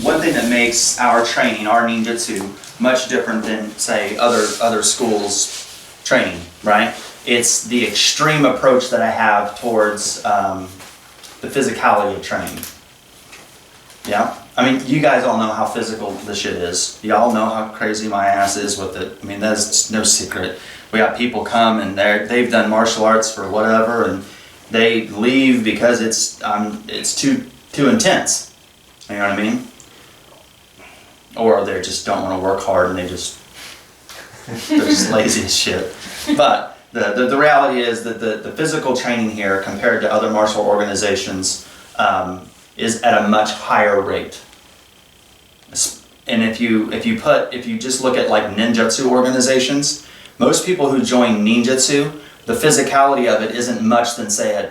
one thing that makes our training, our ninjutsu, much different than, say, other schools' training, right? It's the extreme approach that I have towards the physicality of training. Yeah? I mean, you guys all know how physical this shit is. Y'all know how crazy my ass is with it. I mean, that's no secret. We got people come and they've done martial arts for whatever, and they leave because it's too intense. You know what I mean? Or they just don't want to work hard and they're just lazy as shit. But the reality is that the physical training here compared to other martial organizations is at a much higher rate. And if you just look at like ninjutsu organizations, most people who join ninjutsu, the physicality of it isn't much than, say,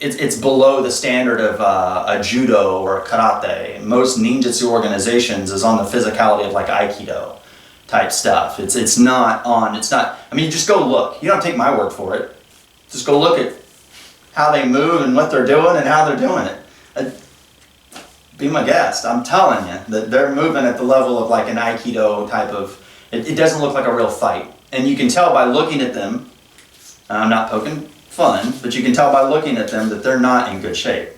it's below the standard of a judo or a karate. Most ninjutsu organizations is on the physicality of like aikido type stuff. It's not. I mean, just go look. You don't take my word for it. Just go look at how they move and what they're doing and how they're doing it. Be my guest. I'm telling you that they're moving at the level of like an aikido type of. It doesn't look like a real fight, and you can tell by looking at them. I'm not poking fun, but you can tell by looking at them that they're not in good shape.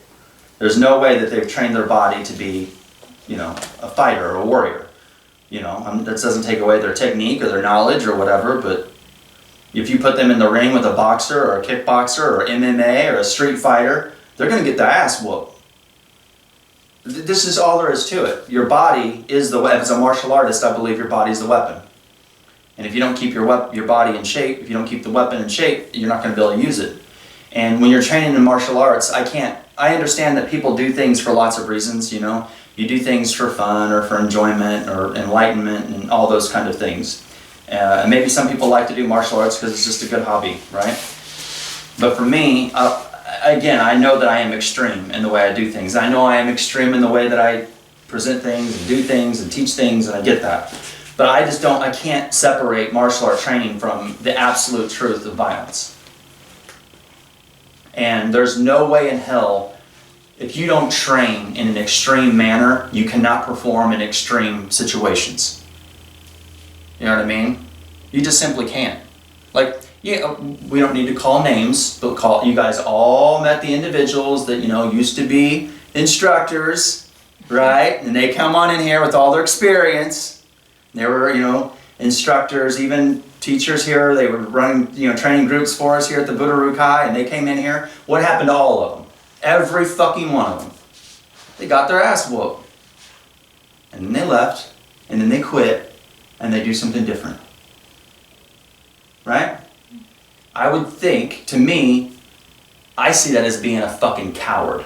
There's no way that they've trained their body to be, a fighter or a warrior. That doesn't take away their technique or their knowledge or whatever, but if you put them in the ring with a boxer or a kickboxer or MMA or a street fighter, they're going to get their ass whooped. This is all there is to it. Your body is the weapon. As a martial artist, I believe your body is the weapon. And if you don't keep your body in shape, if you don't keep the weapon in shape, you're not going to be able to use it. And when you're training in martial arts, I understand that people do things for lots of reasons, You do things for fun or for enjoyment or enlightenment and all those kind of things. And maybe some people like to do martial arts because it's just a good hobby, right? But for me, again, I know that I am extreme in the way I do things. I know I am extreme in the way that I present things and do things and teach things, and I get that. But I can't separate martial art training from the absolute truth of violence. And there's no way in hell, if you don't train in an extreme manner, you cannot perform in extreme situations. You know what I mean? You just simply can't. Like, we don't need to call names, but you guys all met the individuals that, used to be instructors, right? And they come on in here with all their experience. They were, instructors, even teachers here. They were running, training groups for us here at the Budo, and they came in here. What happened to all of them? Every fucking one of them. They got their ass whooped. And then they left, and then they quit, and they do something different. Right? I would think, to me, I see that as being a fucking coward.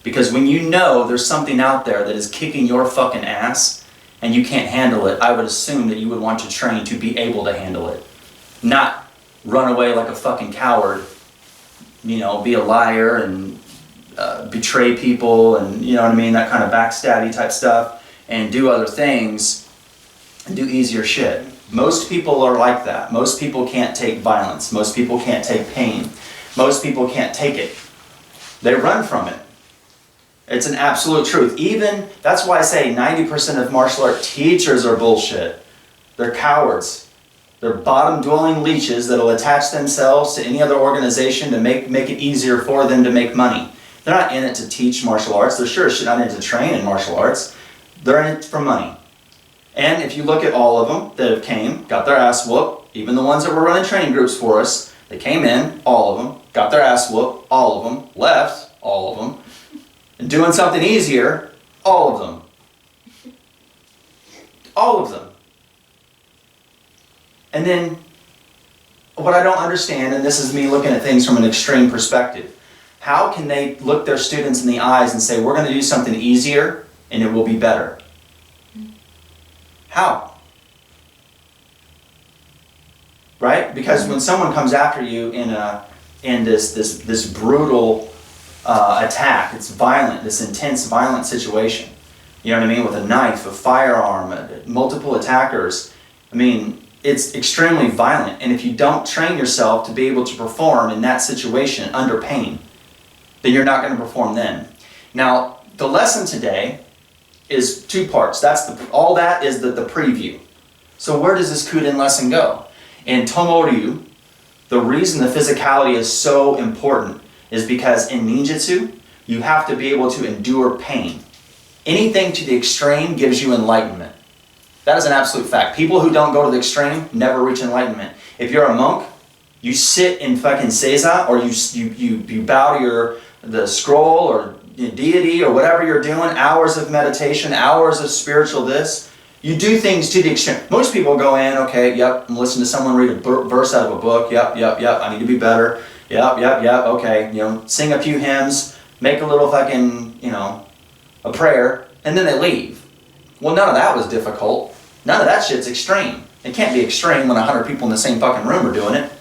Because when you know there's something out there that is kicking your fucking ass, and you can't handle it, I would assume that you would want to train to be able to handle it. Not run away like a fucking coward, be a liar and betray people and, that kind of backstabby type stuff, and do other things and do easier shit. Most people are like that. Most people can't take violence. Most people can't take pain. Most people can't take it. They run from it. It's an absolute truth. That's why I say 90% of martial art teachers are bullshit. They're cowards. They're bottom-dwelling leeches that'll attach themselves to any other organization to make it easier for them to make money. They're not in it to teach martial arts. They're sure not in it to train in martial arts. They're in it for money. And if you look at all of them that got their ass whooped, even the ones that were running training groups for us, they came in, all of them, got their ass whooped, all of them, left, all of them, and doing something easier, all of them. All of them. And then, what I don't understand, and this is me looking at things from an extreme perspective, how can they look their students in the eyes and say, we're going to do something easier and it will be better? How? Right? Because when someone comes after you in this brutal attack, it's violent, this intense violent situation, you know what I mean, with a knife, a firearm, multiple attackers, it's extremely violent. And if you don't train yourself to be able to perform in that situation under pain, then you're not going to perform then. Now, the lesson today is 2 parts. All that is the preview. So where does this Kuden lesson go? In Tomoryu, the reason the physicality is so important is because in ninjutsu, you have to be able to endure pain. Anything to the extreme gives you enlightenment. That is an absolute fact. People who don't go to the extreme never reach enlightenment. If you're a monk, you sit in fucking seiza, or you bow to the scroll or deity or whatever you're doing, hours of meditation, hours of spiritual this. You do things to the extreme. Most people go in, okay, yep, I'm listening to someone read a verse out of a book, yep, I need to be better, yep, okay, sing a few hymns, make a little fucking, a prayer, and then they leave. Well, none of that was difficult. None of that shit's extreme. It can't be extreme when 100 people in the same fucking room are doing it.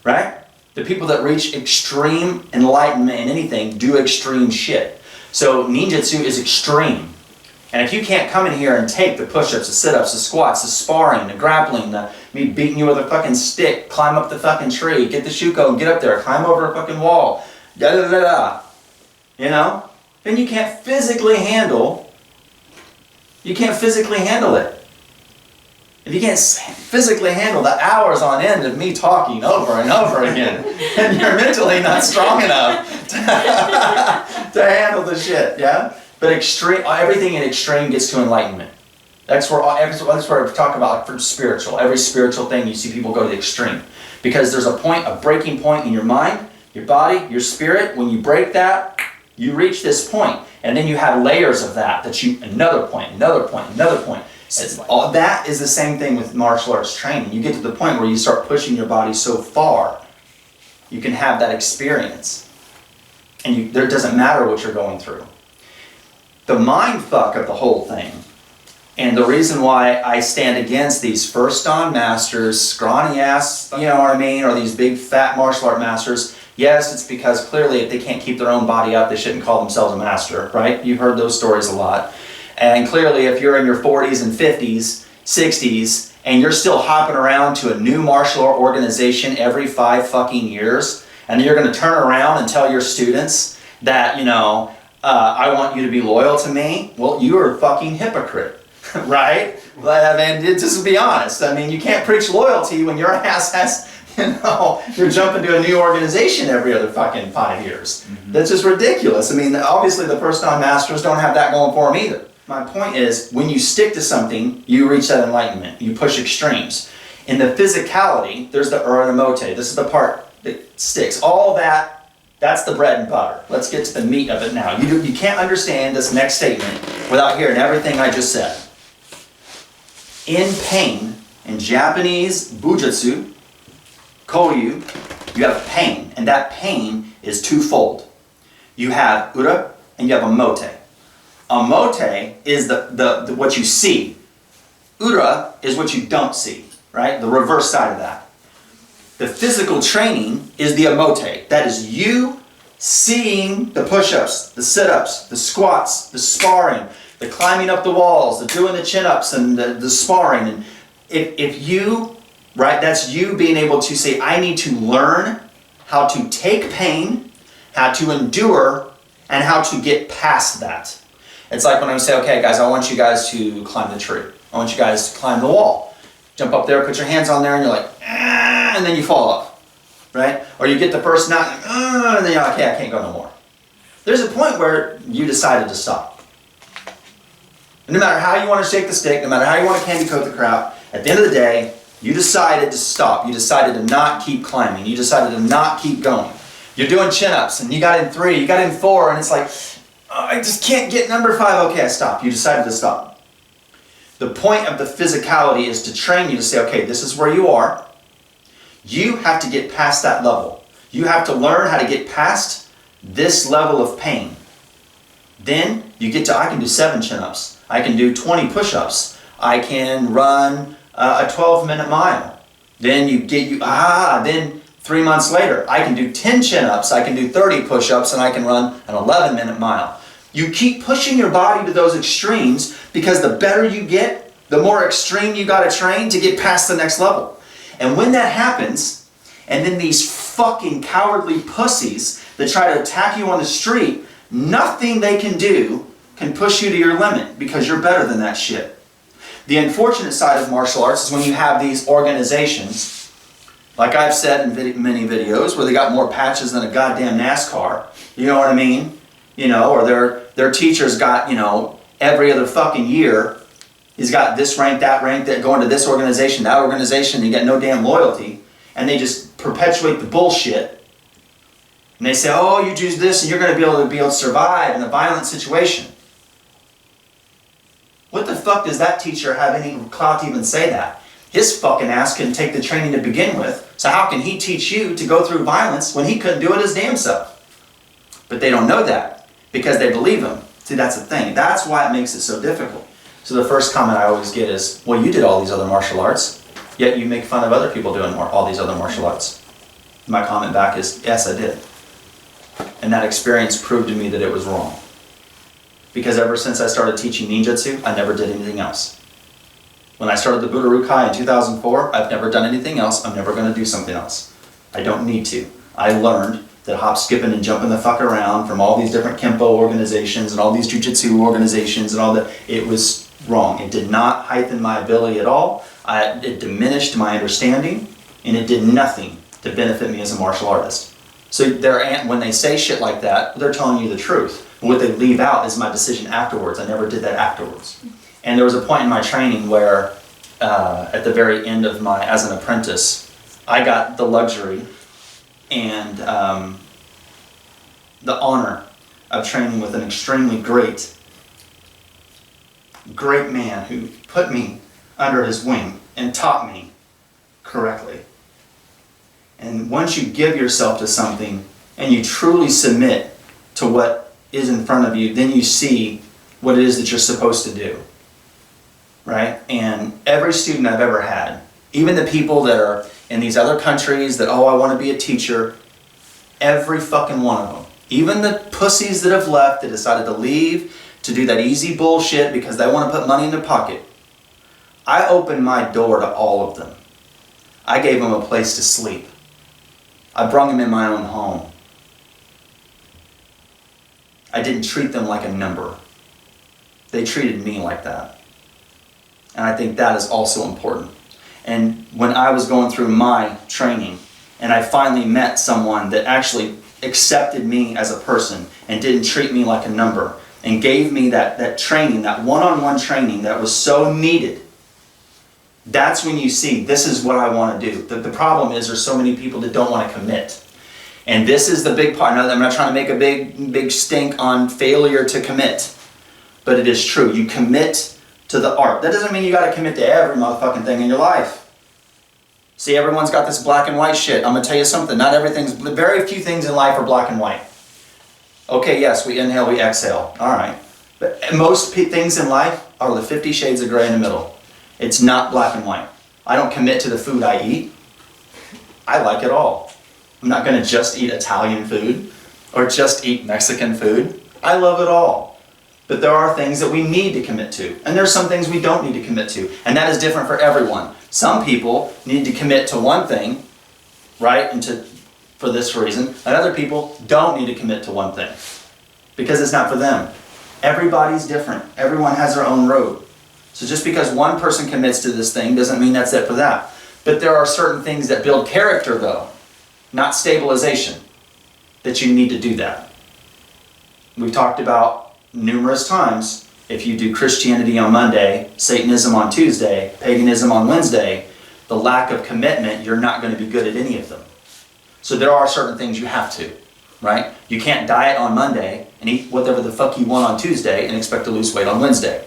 Right? The people that reach extreme enlightenment in anything do extreme shit. So ninjutsu is extreme. And if you can't come in here and take the push-ups, the sit-ups, the squats, the sparring, the grappling, me beating you with a fucking stick, climb up the fucking tree, get the shuko and get up there, climb over a fucking wall, then you can't physically handle it. If you can't physically handle the hours on end of me talking over and over again, and you're mentally not strong enough to handle the shit, yeah? But everything in extreme gets to enlightenment. That's where we talk about for spiritual. Every spiritual thing, you see people go to the extreme. Because there's a breaking point in your mind, your body, your spirit. When you break that, you reach this point. And then you have layers of that another point. All that is the same thing with martial arts training. You get to the point where you start pushing your body so far, you can have that experience. And it doesn't matter what you're going through. The mind fuck of the whole thing, and the reason why I stand against these first dan masters, scrawny ass, or these big fat martial art masters, yes, it's because clearly if they can't keep their own body up, they shouldn't call themselves a master, right? You've heard those stories a lot. And clearly if you're in your 40s and 50s, 60s, and you're still hopping around to a new martial art organization every 5 fucking years, and you're going to turn around and tell your students that, I want you to be loyal to me, well, you are a fucking hypocrite, right? Just be honest. You can't preach loyalty when your ass has, you're jumping to a new organization every other fucking 5 years. Mm-hmm. That's just ridiculous. Obviously the first dan masters don't have that going for them either. My point is, when you stick to something, you reach that enlightenment. You push extremes. In the physicality, there's the uranamote. This is the part that sticks. All that, that's the bread and butter. Let's get to the meat of it now. You can't understand this next statement without hearing everything I just said. In pain, in Japanese Bujutsu, koryu, you have pain, and that pain is twofold. You have ura and you have amote. Amote is the what you see. Ura is what you don't see, right? The reverse side of that. The physical training is the amote. That is you seeing the push-ups, the sit-ups, the squats, the sparring, the climbing up the walls, the doing the chin-ups and the sparring. And if you, right, that's you being able to say, I need to learn how to take pain, how to endure, and how to get past that. It's like when I say, okay guys, I want you guys to climb the tree. I want you guys to climb the wall. Jump up there, put your hands on there, and you're like, ah, and then you fall off, right? Or you get the first knot, and then you're like, okay, I can't go no more. There's a point where you decided to stop. And no matter how you want to shake the stick, no matter how you want to candy coat the crap, at the end of the day, you decided to stop. You decided to not keep climbing. You decided to not keep going. You're doing chin-ups, and you got in 3, you got in 4, and it's like, oh, I just can't get number 5. Okay, I stopped. You decided to stop. The point of the physicality is to train you to say, okay, this is where you are. You have to get past that level. You have to learn how to get past this level of pain. Then you get to, I can do 7 chin-ups. I can do 20 push-ups. I can run a 12-minute mile. Then then 3 months later, I can do 10 chin-ups, I can do 30 push-ups, and I can run an 11-minute mile. You keep pushing your body to those extremes because the better you get, the more extreme you got to train to get past the next level. And when that happens, and then these fucking cowardly pussies that try to attack you on the street, nothing they can do can push you to your limit because you're better than that shit. The unfortunate side of martial arts is when you have these organizations, like I've said in many videos, where they got more patches than a goddamn NASCAR. You know what I mean? You know, or their teacher's got, you know, every other fucking year, he's got this rank, that going to this organization, that organization, you get no damn loyalty, and they just perpetuate the bullshit. And they say, oh, you do this and you're going to be able to survive in a violent situation. What the fuck does that teacher have any clout to even say that? His fucking ass couldn't take the training to begin with, so how can he teach you to go through violence when he couldn't do it his damn self? But they don't know that because they believe him. See, that's the thing. That's why it makes it so difficult. So the first comment I always get is, well, you did all these other martial arts, yet you make fun of other people doing all these other martial arts. My comment back is, yes, I did. And that experience proved to me that it was wrong. Because ever since I started teaching ninjutsu, I never did anything else. When I started the Budo in 2004, I've never done anything else. I'm never going to do something else. I don't need to. I learned that hop, skipping, and jumping the fuck around from all these different Kempo organizations and all these Jujutsu organizations and all that, it was wrong. It did not heighten my ability at all. It diminished my understanding, and it did nothing to benefit me as a martial artist. So when they say shit like that, they're telling you the truth. What they leave out is my decision afterwards. I never did that afterwards. And there was a point in my training where, at the very end of as an apprentice, I got the luxury and the honor of training with an extremely great man who put me under his wing and taught me correctly. And once you give yourself to something and you truly submit to what is in front of you, then you see what it is that you're supposed to do, right? And every student I've ever had, even the people that are in these other countries that, oh, I want to be a teacher, every fucking one of them, even the pussies that have left, that decided to leave to do that easy bullshit because they want to put money in their pocket, I opened my door to all of them. I gave them a place to sleep. I brought them in my own home. I didn't treat them like a number. They treated me like that. And I think that is also important. And when I was going through my training, and I finally met someone that actually accepted me as a person and didn't treat me like a number, and gave me that training, that one-on-one training that was so needed, that's when you see, this is what I want to do. The problem is there's so many people that don't want to commit. And this is the big part. Now, I'm not trying to make a big stink on failure to commit, but it is true. You commit to the art. That doesn't mean you got to commit to every motherfucking thing in your life. See, everyone's got this black and white shit. I'm going to tell you something. Very few things in life are black and white. Okay, yes, we inhale, we exhale. All right. But most things in life are the 50 shades of gray in the middle. It's not black and white. I don't commit to the food I eat. I like it all. I'm not going to just eat Italian food or just eat Mexican food. I love it all. But there are things that we need to commit to. And there's some things we don't need to commit to. And that is different for everyone. Some people need to commit to one thing, right, for this reason. And other people don't need to commit to one thing because it's not for them. Everybody's different. Everyone has their own road. So just because one person commits to this thing doesn't mean that's it for that. But there are certain things that build character, though, not stabilization, that you need to do that. We've talked about numerous times, if you do Christianity on Monday, Satanism on Tuesday, paganism on Wednesday, the lack of commitment, you're not going to be good at any of them. So there are certain things you have to, right? You can't diet on Monday and eat whatever the fuck you want on Tuesday and expect to lose weight on Wednesday,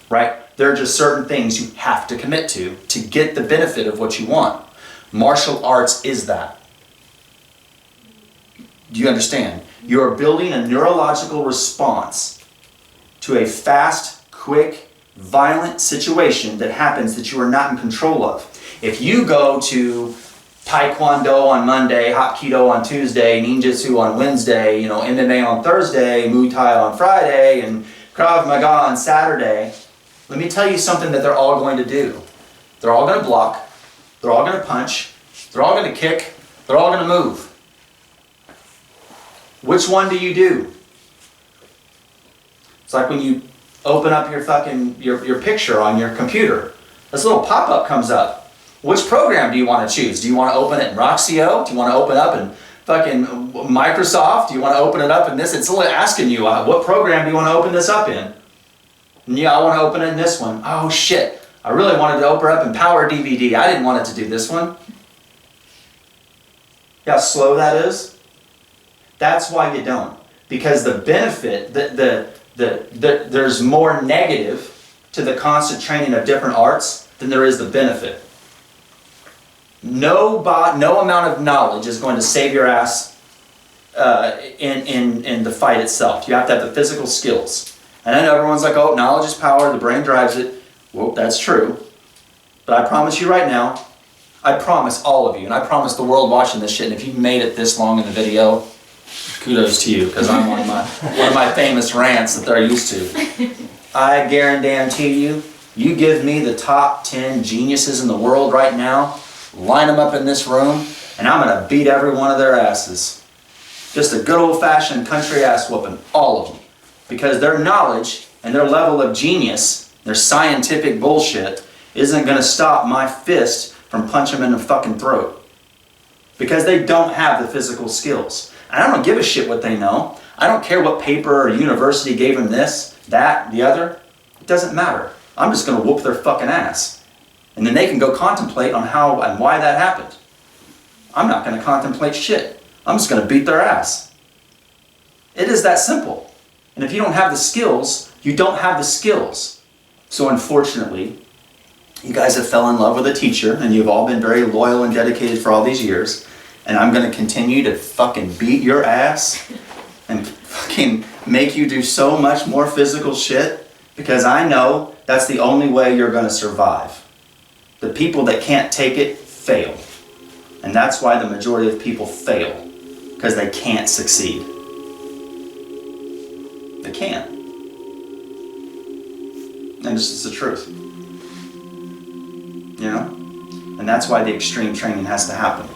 right? There are just certain things you have to commit to get the benefit of what you want. Martial arts is that. Do you understand? You are building a neurological response to a fast, quick, violent situation that happens that you are not in control of. If you go to Taekwondo on Monday, Hapkido on Tuesday, Ninjutsu on Wednesday, MMA on Thursday, Muay Thai on Friday, and Krav Maga on Saturday, let me tell you something that they're all going to do. They're all going to block, they're all going to punch, they're all going to kick, they're all going to move. Which one do you do? It's like when you open up your picture on your computer. This little pop-up comes up. Which program do you want to choose? Do you want to open it in Roxio? Do you want to open up in fucking Microsoft? Do you want to open it up in this? It's asking you, what program do you want to open this up in? And yeah, I want to open it in this one. Oh shit, I really wanted to open it up in Power DVD. I didn't want it to do this one. You know how slow that is? That's why you don't. Because the benefit, there's more negative to the constant training of different arts than there is the benefit. No amount of knowledge is going to save your ass in the fight itself. You have to have the physical skills. And I know everyone's like, oh, knowledge is power, the brain drives it. Well, that's true. But I promise you right now, I promise all of you, and I promise the world watching this shit, and if you made it this long in the video, kudos to you, because I'm one of my famous rants that they're used to. I guarantee you, you give me the top 10 geniuses in the world right now, line them up in this room, and I'm going to beat every one of their asses. Just a good old-fashioned country ass whooping, all of them. Because their knowledge and their level of genius, their scientific bullshit, isn't going to stop my fist from punching them in the fucking throat. Because they don't have the physical skills. And I don't give a shit what they know. I don't care what paper or university gave them this, that, the other. It doesn't matter. I'm just going to whoop their fucking ass. And then they can go contemplate on how and why that happened. I'm not going to contemplate shit. I'm just going to beat their ass. It is that simple. And if you don't have the skills, you don't have the skills. So unfortunately, you guys have fell in love with a teacher, and you've all been very loyal and dedicated for all these years, and I'm going to continue to fucking beat your ass and fucking make you do so much more physical shit, because I know that's the only way you're going to survive. The people that can't take it fail. And that's why the majority of people fail, because they can't succeed. They can't. And this is the truth. You know? And that's why the extreme training has to happen.